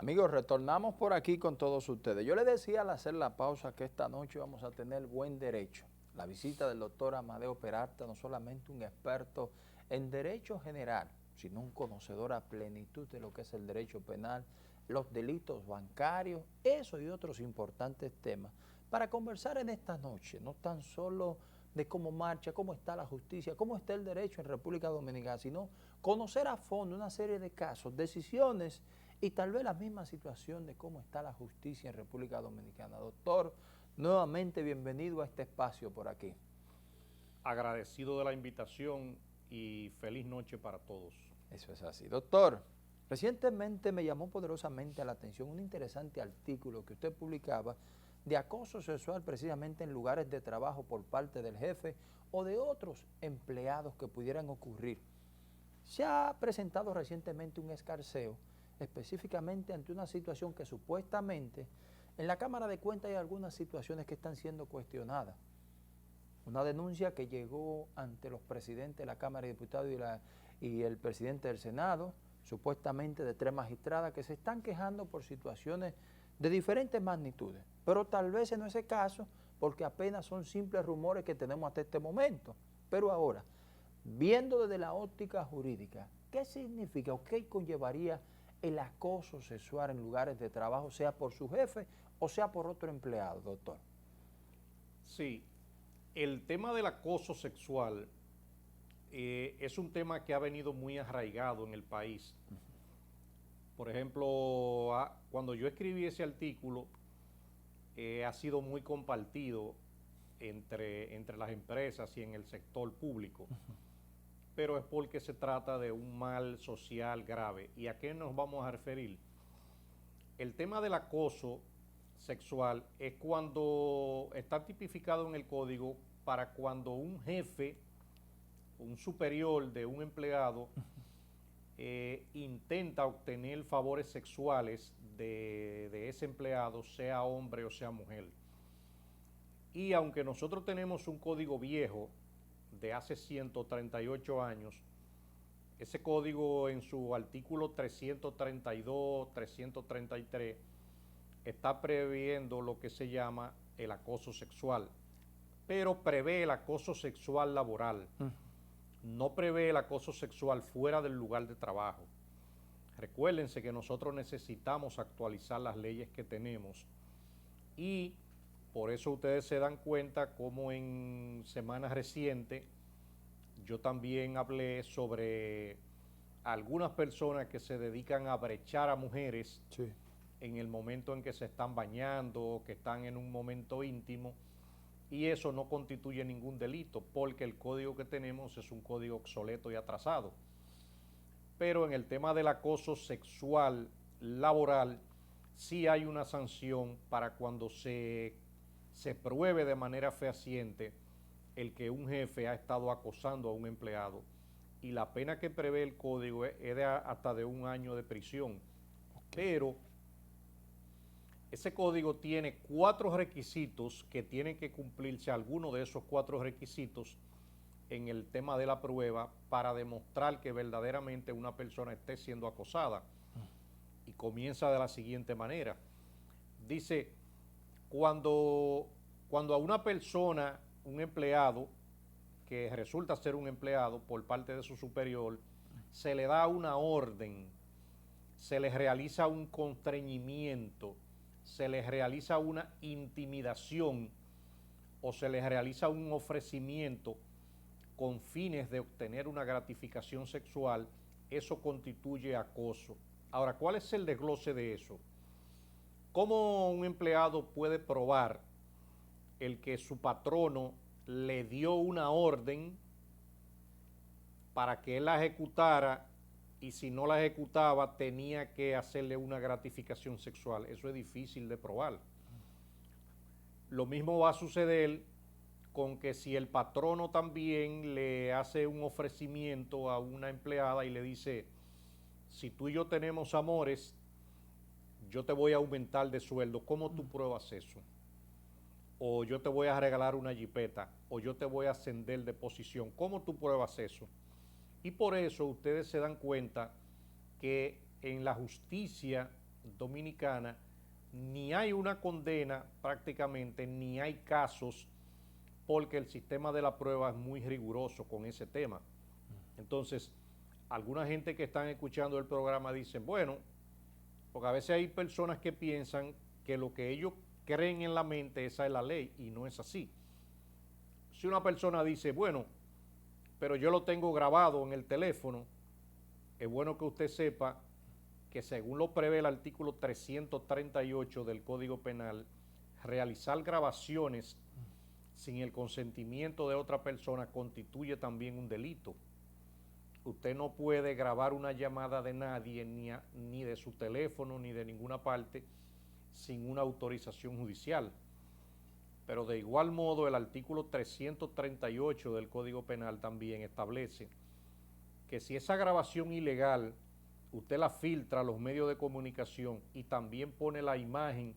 Amigos, retornamos por aquí con todos ustedes. Yo les decía al hacer la pausa que esta noche vamos a tener buen derecho. La visita del doctor Amadeo Peralta, no solamente un experto en derecho general, sino un conocedor a plenitud de lo que es el derecho penal, los delitos bancarios, eso y otros importantes temas, para conversar en esta noche, no tan solo de cómo marcha, cómo está la justicia, cómo está el derecho en República Dominicana, sino conocer a fondo una serie de casos, decisiones y tal vez la misma situación de cómo está la justicia en República Dominicana. Doctor, nuevamente bienvenido a este espacio por aquí. Agradecido de la invitación y feliz noche para todos. Eso es así. Doctor, recientemente me llamó poderosamente la atención un interesante artículo que usted publicaba de acoso sexual precisamente en lugares de trabajo por parte del jefe o de otros empleados que pudieran ocurrir. Se ha presentado recientemente un escarceo, específicamente ante una situación que supuestamente en la Cámara de Cuentas hay algunas situaciones que están siendo cuestionadas. Una denuncia que llegó ante los presidentes de la Cámara de Diputados y el presidente del Senado, supuestamente de 3 magistradas que se están quejando por situaciones de diferentes magnitudes. Pero tal vez no es ese caso, porque apenas son simples rumores que tenemos hasta este momento. Pero ahora, viendo desde la óptica jurídica, ¿qué significa o qué conllevaría el acoso sexual en lugares de trabajo, sea por su jefe o sea por otro empleado, doctor? Sí, el tema del acoso sexual es un tema que ha venido muy arraigado en el país. Por ejemplo, cuando yo escribí ese artículo, ha sido muy compartido entre las empresas y en el sector público, pero es porque se trata de un mal social grave. ¿Y a qué nos vamos a referir? El tema del acoso sexual es cuando está tipificado en el código para cuando un jefe, un superior de un empleado, intenta obtener favores sexuales de ese empleado, sea hombre o sea mujer. Y aunque nosotros tenemos un código viejo de hace 138 años, ese código en su artículo 332, 333, está previendo lo que se llama el acoso sexual, pero prevé el acoso sexual laboral, no prevé el acoso sexual fuera del lugar de trabajo. Recuérdense que nosotros necesitamos actualizar las leyes que tenemos y por eso ustedes se dan cuenta como en semanas recientes yo también hablé sobre algunas personas que se dedican a brechar a mujeres. Sí. En el momento en que se están bañando, que están en un momento íntimo, y eso no constituye ningún delito, porque el código que tenemos es un código obsoleto y atrasado. Pero en el tema del acoso sexual laboral, sí hay una sanción para cuando se pruebe de manera fehaciente el que un jefe ha estado acosando a un empleado, y la pena que prevé el código es hasta de 1 año de prisión. Pero ese código tiene 4 requisitos que tienen que cumplirse, alguno de esos 4 requisitos en el tema de la prueba para demostrar que verdaderamente una persona esté siendo acosada. Y comienza de la siguiente manera. Dice, cuando a una persona, un empleado, que resulta ser un empleado por parte de su superior, se le da una orden, se le realiza un constreñimiento, se les realiza una intimidación o se les realiza un ofrecimiento con fines de obtener una gratificación sexual, eso constituye acoso. Ahora, ¿cuál es el desglose de eso? ¿Cómo un empleado puede probar el que su patrono le dio una orden para que él la ejecutara y si no la ejecutaba tenía que hacerle una gratificación sexual? Eso es difícil de probar. Lo mismo va a suceder con que si el patrono también le hace un ofrecimiento a una empleada y le dice, si tú y yo tenemos amores, yo te voy a aumentar de sueldo, ¿cómo tú pruebas eso? O yo te voy a regalar una jipeta, o yo te voy a ascender de posición, ¿cómo tú pruebas eso? Y por eso ustedes se dan cuenta que en la justicia Dominicana ni hay una condena prácticamente, ni hay casos, porque el sistema de la prueba es muy riguroso con ese tema. Entonces, alguna gente que están escuchando el programa dicen, bueno, porque a veces hay personas que piensan que lo que ellos creen en la mente, esa es la ley, y no es así. Si una persona dice, bueno, pero yo lo tengo grabado en el teléfono, es bueno que usted sepa que según lo prevé el artículo 338 del Código Penal, realizar grabaciones sin el consentimiento de otra persona constituye también un delito. Usted no puede grabar una llamada de nadie, ni de su teléfono, ni de ninguna parte, sin una autorización judicial. Pero de igual modo el artículo 338 del Código Penal también establece que si esa grabación ilegal usted la filtra a los medios de comunicación y también pone la imagen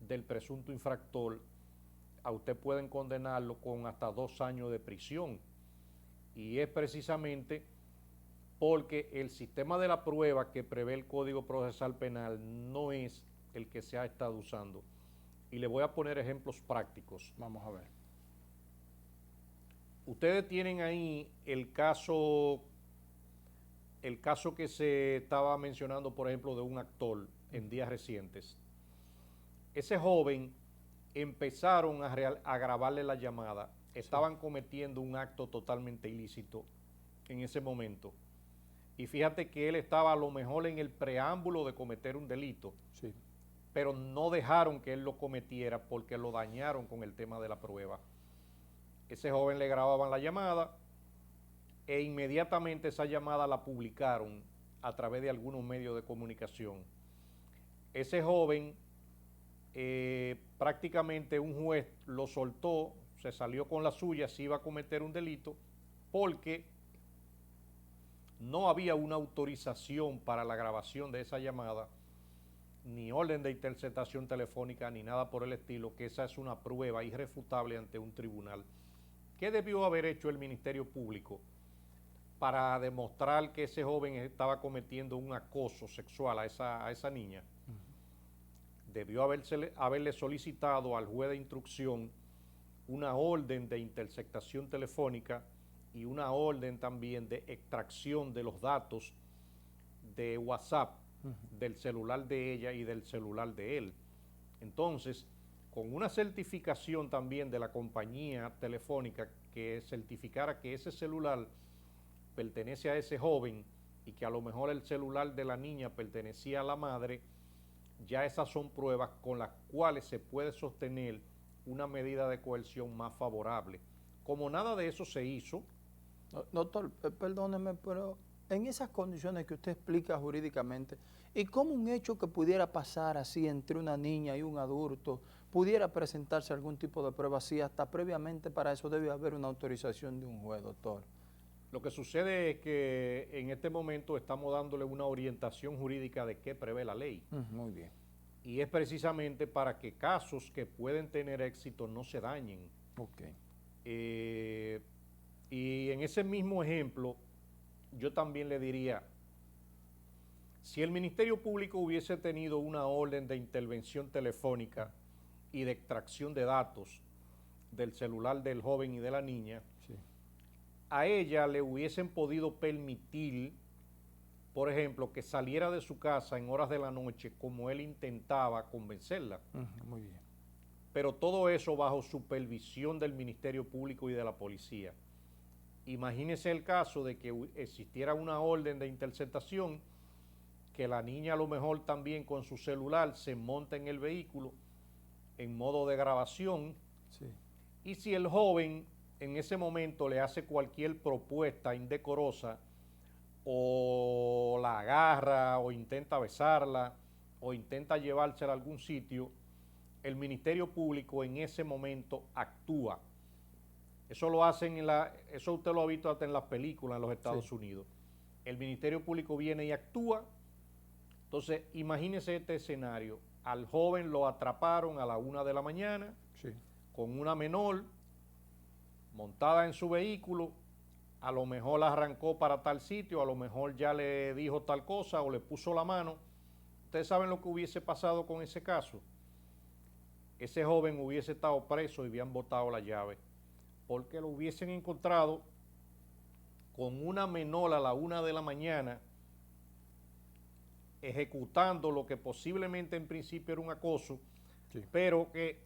del presunto infractor, a usted pueden condenarlo con hasta 2 años de prisión. Y es precisamente porque el sistema de la prueba que prevé el Código Procesal Penal no es el que se ha estado usando. Y le voy a poner ejemplos prácticos. Vamos a ver. Ustedes tienen ahí el caso que se estaba mencionando, por ejemplo, de un actor en días recientes. Ese joven empezaron a grabarle la llamada, estaban cometiendo un acto totalmente ilícito en ese momento. Y fíjate que él estaba a lo mejor en el preámbulo de cometer un delito, Sí. pero no dejaron que él lo cometiera porque lo dañaron con el tema de la prueba. Ese joven le grababan la llamada e inmediatamente esa llamada la publicaron a través de algunos medios de comunicación. Ese joven, prácticamente un juez lo soltó, se salió con la suya, si iba a cometer un delito, porque no había una autorización para la grabación de esa llamada, ni orden de interceptación telefónica, ni nada por el estilo, que esa es una prueba irrefutable ante un tribunal. ¿Qué debió haber hecho el Ministerio Público para demostrar que ese joven estaba cometiendo un acoso sexual a esa niña? Debió haberle solicitado al juez de instrucción una orden de interceptación telefónica y una orden también de extracción de los datos de WhatsApp del celular de ella y del celular de él. Entonces, con una certificación también de la compañía telefónica que certificara que ese celular pertenece a ese joven y que a lo mejor el celular de la niña pertenecía a la madre, ya esas son pruebas con las cuales se puede sostener una medida de coerción más favorable. Como nada de eso se hizo. Doctor, perdóneme, pero en esas condiciones que usted explica jurídicamente, ¿y cómo un hecho que pudiera pasar así entre una niña y un adulto pudiera presentarse algún tipo de prueba así? Hasta previamente para eso debe haber una autorización de un juez, doctor. Lo que sucede es que en este momento estamos dándole una orientación jurídica de qué prevé la ley. Muy bien. Y es precisamente para que casos que pueden tener éxito no se dañen. Okay. Y en ese mismo ejemplo, yo también le diría, si el Ministerio Público hubiese tenido una orden de intervención telefónica y de extracción de datos del celular del joven y de la niña, Sí. a ella le hubiesen podido permitir, por ejemplo, que saliera de su casa en horas de la noche como él intentaba convencerla. Muy bien. Pero todo eso bajo supervisión del Ministerio Público y de la policía. Imagínese el caso de que existiera una orden de interceptación, que la niña a lo mejor también con su celular se monta en el vehículo en modo de grabación. Sí. Y si el joven en ese momento le hace cualquier propuesta indecorosa, o la agarra, o intenta besarla, o intenta llevársela a algún sitio, el Ministerio Público en ese momento actúa. Eso lo hacen eso usted lo ha visto hasta en las películas en los Estados Unidos. El Ministerio Público viene y actúa. Entonces, imagínese este escenario. Al joven lo atraparon a la 1 de la mañana, con una menor montada en su vehículo, a lo mejor la arrancó para tal sitio, a lo mejor ya le dijo tal cosa o le puso la mano, ¿Ustedes saben lo que hubiese pasado con ese caso? Ese joven hubiese estado preso y habían botado la llave, porque lo hubiesen encontrado con una menor a la 1 de la mañana, ejecutando lo que posiblemente en principio era un acoso, Sí. pero que,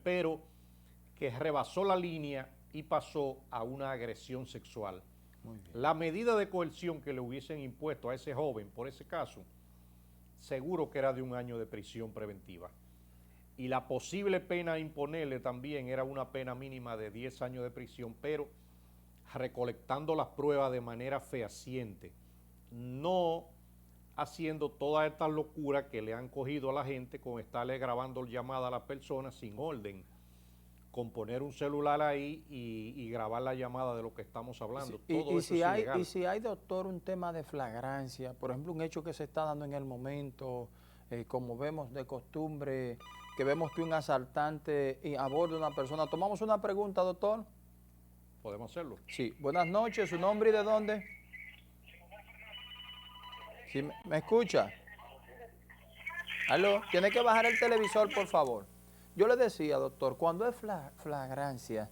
pero que rebasó la línea y pasó a una agresión sexual. Muy bien. La medida de coerción que le hubiesen impuesto a ese joven por ese caso, seguro que era de 1 año de prisión preventiva. Y la posible pena a imponerle también era una pena mínima de 10 años de prisión, pero recolectando las pruebas de manera fehaciente, no haciendo todas estas locuras que le han cogido a la gente con estarle grabando llamadas a las personas sin orden, con poner un celular ahí y grabar la llamada de lo que estamos hablando. Todo eso es ilegal. Y si hay, doctor, un tema de flagrancia, por ejemplo, un hecho que se está dando en el momento, como vemos de costumbre, que vemos que un asaltante aborda a una persona. ¿Tomamos una pregunta, doctor? ¿Podemos hacerlo? Sí. Buenas noches, ¿su nombre y de dónde? ¿Sí me escucha? ¿Aló? Tiene que bajar el televisor, por favor. Yo le decía, doctor, cuando es flagrancia,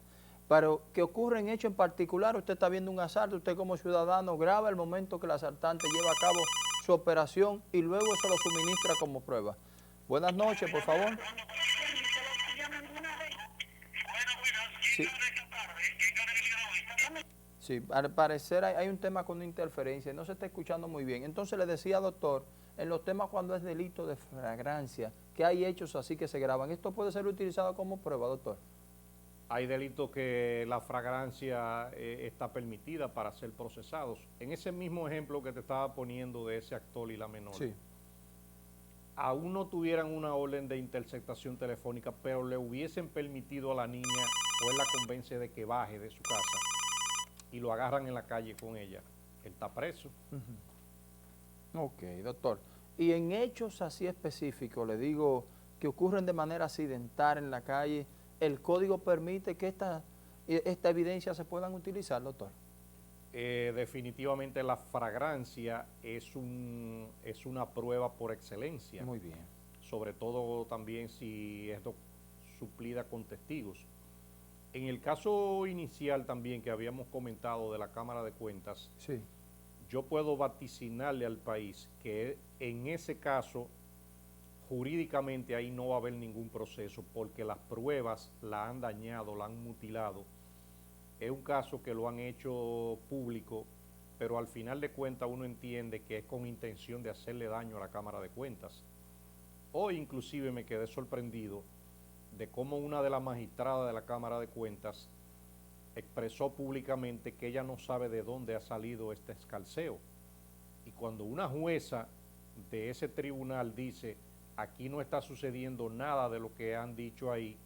pero que ocurre en hecho en particular, usted está viendo un asalto, usted como ciudadano graba el momento que el asaltante lleva a cabo su operación y luego se lo suministra como prueba. Buenas noches, por favor. Sí. Sí, al parecer hay un tema con interferencia, no se está escuchando muy bien. Entonces le decía, doctor, en los temas cuando es delito de flagrancia, que hay hechos así que se graban, ¿esto puede ser utilizado como prueba, doctor? Hay delitos que la flagrancia está permitida para ser procesados. En ese mismo ejemplo que te estaba poniendo de ese actor y la menor, Sí. aún no tuvieran una orden de interceptación telefónica, pero le hubiesen permitido a la niña, o él la convence de que baje de su casa y lo agarran en la calle con ella, él está preso. Ok, doctor. Y en hechos así específicos, le digo, que ocurren de manera accidental en la calle, ¿el código permite que esta evidencia se puedan utilizar, doctor? Definitivamente la flagrancia es una prueba por excelencia. Muy bien. Sobre todo también si es suplida con testigos. En el caso inicial también que habíamos comentado de la Cámara de Cuentas, Sí. yo puedo vaticinarle al país que en ese caso jurídicamente ahí no va a haber ningún proceso porque las pruebas la han dañado, la han mutilado. Es un caso que lo han hecho público, pero al final de cuentas uno entiende que es con intención de hacerle daño a la Cámara de Cuentas. Hoy inclusive me quedé sorprendido de cómo una de las magistradas de la Cámara de Cuentas expresó públicamente que ella no sabe de dónde ha salido este escarceo. Y cuando una jueza de ese tribunal dice, aquí no está sucediendo nada de lo que han dicho ahí,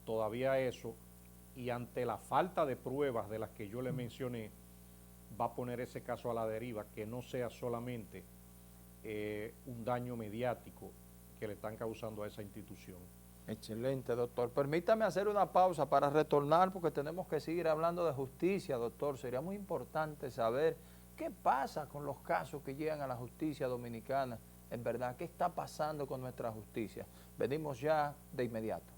todavía eso, y ante la falta de pruebas de las que yo le mencioné, va a poner ese caso a la deriva, que no sea solamente un daño mediático que le están causando a esa institución. Excelente, doctor. Permítame hacer una pausa para retornar porque tenemos que seguir hablando de justicia, doctor. Sería muy importante saber qué pasa con los casos que llegan a la justicia dominicana. En verdad, ¿qué está pasando con nuestra justicia? Venimos ya de inmediato.